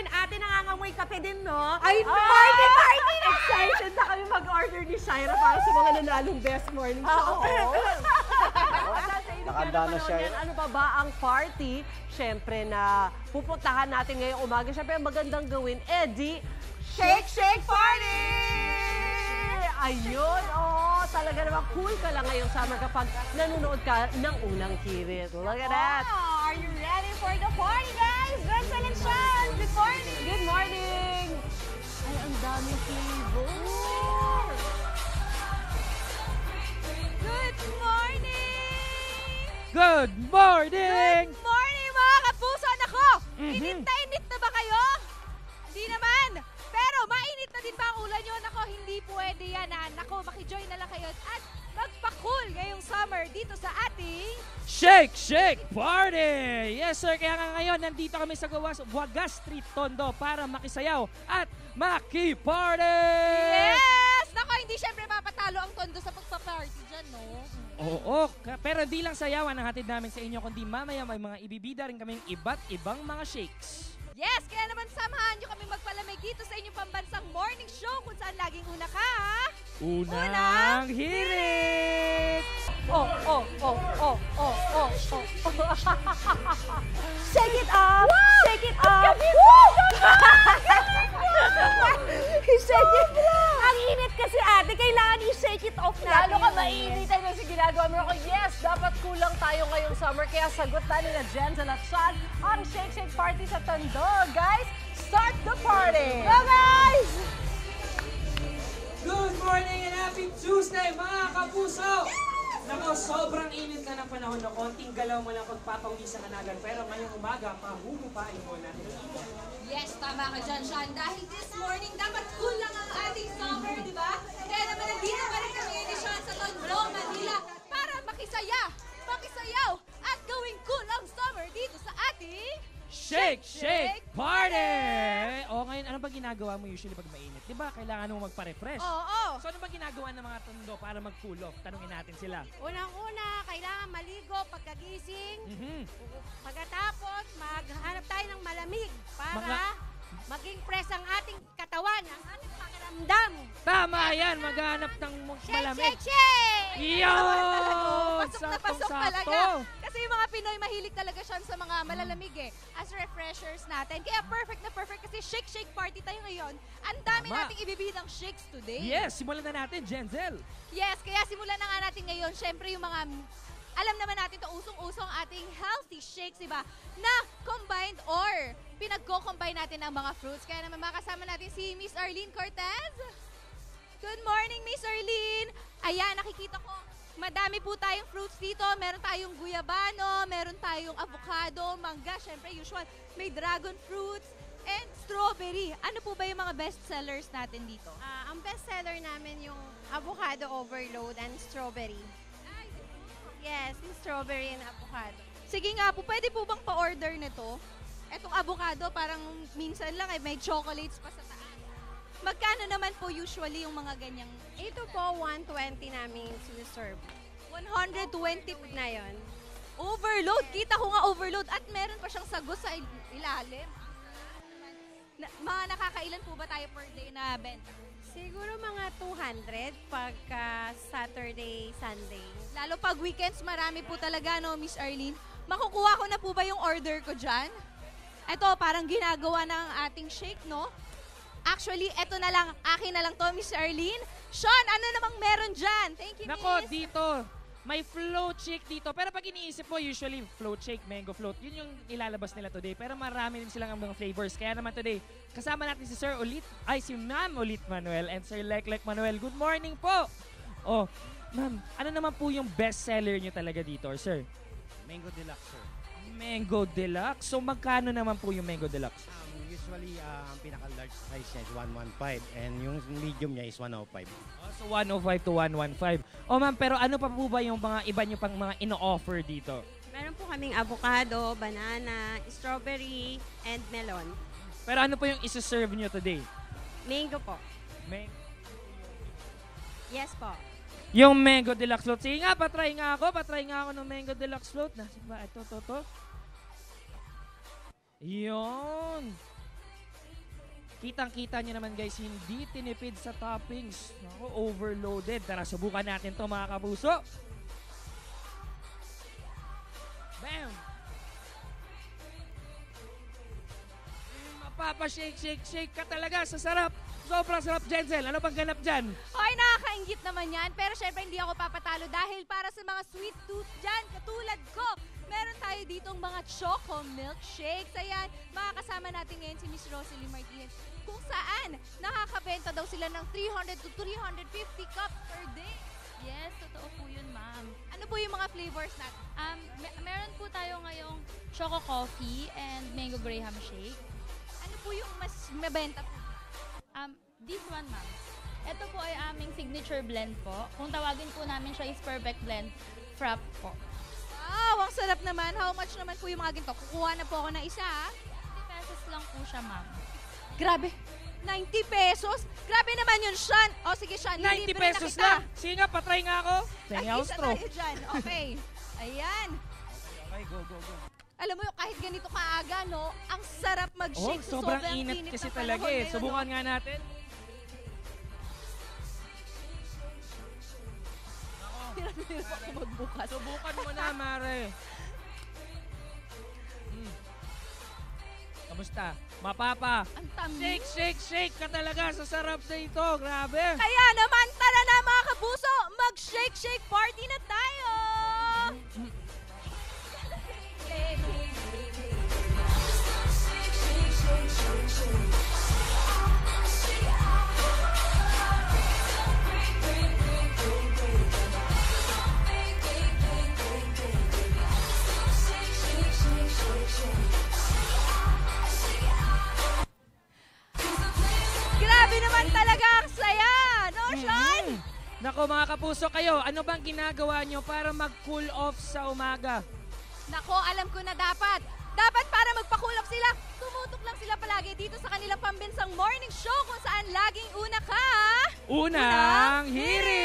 din, ate nangangamoy kape din, no? Ay, Party, party na! excited na kami mag-order ni Shaira para sa mga nanalong best morning show. Nakanda na siya. Ano pa ba ang party? Siyempre na pupuntahan natin ngayong umaga. Siyempre magandang gawin, Eddie. Shake, shake, party! Ayun, talaga naman cool ka lang ngayong summer kapag nanonood ka ng unang hirit. Look at that. Are you ready for the party, guys? Renzel and Sean, good morning! Good morning! Ay, ang daming flavor. Good morning! Good morning! Good morning, mga kapuso! Nako, init na ba kayo? Hindi naman. Pero mainit na din ba ang ulan nyo? Nako, hindi pwede yan. Nako, makijoin na lang kayo at magpa-cool ngayong summer dito sa ating... Shake, shake, party! Yes sir, kaya nga ngayon nandito kami sa Wagas Street, Tondo para makisayaw at maki-party! Yes! Nako, hindi syempre mapatalo ang Tondo sa pagpa-party dyan, no? Oo, pero di lang sayawan ang hatid namin sa inyo, kundi mamaya may mga ibibida rin kaming iba't ibang mga shakes. Yes, kaya naman samahan nyo kami magpalamig dito sa inyong pambansang morning show kung saan laging una ka. Unang hirit! Shake it up! Shake it up! Shake it up! Ang init kasi ate, kailangan i-shake it off natin. Lalo ka mainitan na si ginagawa mo ako. Yes, dapat kulang tayo ngayong summer. Kaya sagot na nila Jensen at Sean ang Shake Shake Party sa Tondo. Guys, start the party! Go, guys! Good morning and happy Tuesday mga kapuso! Nako, sobrang init na ng panahon na konting galaw mo lang pagpapawisan ka na agad. Pero ngayong umaga, pahuhupain mo na. Yes, tama ka dyan, Sean. Dahil this morning, dapat cool lang ang ating summer, di ba? Kaya naman nandito pa rin kami ni Sean sa Tondo, Manila para makisayaw at gawing cool ang summer dito sa ating... Shake, shake, party! O ngayon, ano ba ginagawa mo usually pag mainit? Di ba, kailangan mo magpa-refresh? Oo. So ano ba ginagawa ng mga Tondo para mag-cool off? Tanungin natin sila. Unang-una, kailangan maligo pagkagising. Mhm. Pagkatapos, maghanap tayo ng malamig para maging fresh ang ating katawan, ang ating pakiramdam. Tama yan, maghanap ng Shake, malamig. shake, shake! Yo! Pasok na pasok talaga. Kasi yung mga Pinoy, mahilig talaga siya sa mga malalamig as refreshers natin. Kaya perfect na perfect kasi shake-shake party tayo ngayon. Ang dami Tama. nating ibibidang shakes today. Yes, simulan na natin, Jenzel. Yes, kaya simulan na nga natin ngayon. Siyempre yung mga, alam naman natin to usong-usong ating healthy shakes, diba? Na combined or pinagko-combine natin ang mga fruits. Kaya naman makasama natin si Miss Arlene Cortez. Good morning, Miss Arlene. Ayan, nakikita ko, madami po tayong fruits dito. Meron tayong guyabano, meron tayong avocado, mangga, syempre usual. May dragon fruits and strawberry. Ano po ba yung mga best sellers natin dito? Ang best seller namin yung avocado overload and strawberry. Yes, yung strawberry and avocado. Sige nga po, pwede po bang pa-order nito? Etong avocado, parang minsan lang may chocolates pa sa taas. Magkano naman po usually yung mga ganyang? Ito po, 120 namin siniserve. 120 Na yon. overload. Kita ko nga overload at meron pa siyang sago sa ilalim. Mga nakakailan po ba tayo per day na benta? Siguro mga 200 pagka Saturday, Sunday. Lalo pag weekends, marami po talaga, no, Miss Arlene? Makukuha ko na po ba yung order ko dyan? Ito, parang ginagawa ng ating shake, no? Actually, eto na lang, akin na lang to, Miss Arlene. Sean, ano namang meron dyan? Thank you, Nako, Miss. dito, may float shake dito. Pero pag iniisip mo, usually float shake, mango float, yun yung ilalabas nila today. Pero marami din silang mga flavors. Kaya naman today, kasama natin si Sir Ulit, si Ma'am Ulit Manuel and Sir Leklek Manuel. Good morning po! Oh, ma'am, ano naman po yung best seller nyo talaga dito, sir? Mango Deluxe, sir. Mango Deluxe. So magkano naman po yung Mango Deluxe? Usually, ang pinaka-large size niya is 115 and yung medium niya is 105. So 105 to 115. Oh ma'am, pero ano pa po ba yung mga iba nyo pang mga ino-offer dito? Meron po kaming avocado, banana, strawberry, and melon. Pero ano po yung isa-serve nyo today? Mango po. Yes po. Yung Mango Deluxe Float. Sige nga, patry nga ako ng Mango Deluxe Float. Nasa ba? Ito. Yun. Kitang-kita nyo naman guys, hindi tinipid sa toppings. Naku, overloaded. Tara, subukan natin to mga kapuso. Bam! Mapapa-shake ka talaga sa sarap. Sobrang sarap, Jenzel. Ano bang ganap dyan? Hoy, nakakaingit naman yan. Pero syempre hindi ako papatalo dahil para sa mga sweet tooth dyan, katulad ko, meron tayo ditong mga choco milkshakes. Ayan, makakasama natin ngayon si Miss Rosalie Martinez kung saan nakakabenta daw sila ng 300 to 350 cups per day. Yes, totoo po yun, ma'am. Ano po yung mga flavors natin? Meron po tayo ngayong Choco Coffee and Mango Graham Shake. Ano po yung mas mabenta po? This one, ma'am. Ito po ay aming signature blend po. Kung tawagin po namin siya is Perfect Blend Frap po. Wow, ang sarap naman. How much naman po yung mga ginto? Kukuha na po ako ng isa, ha? 50 pesos lang po siya, ma'am. Grabe. 90 pesos? Grabe naman yun, Sean. O sige, Sean, 90 libre pesos na kita. lang. Sige nga, patry nga ako. Tengi Ay, ako isa straw. tayo dyan. Okay. Ayan. Okay, go. Alam mo yung kahit ganito kaaga, no? Ang sarap Oh, mag-shake sa sobrang sobrang init kasi ng talaga panahon eh. ngayon, Subukan no? nga natin. Hirap ako magbukas. Subukan mo na, Mare. Kamusta? Mapapa. Ang tamis. Shake ka talaga sa sarap na ito. Grabe. Kaya naman, tara na mga kapuso, mag-shake party na tayo! Grabe naman talaga ang saya! No, Sean? Nako mga kapuso kayo, ano bang ginagawa nyo para mag-cool off sa umaga? Nako, alam ko na dapat. Dapat para magpa-cool off sila, tumutok lang sila palagi dito sa kanilang pambansang morning show kung saan laging una ka. Unang hirit!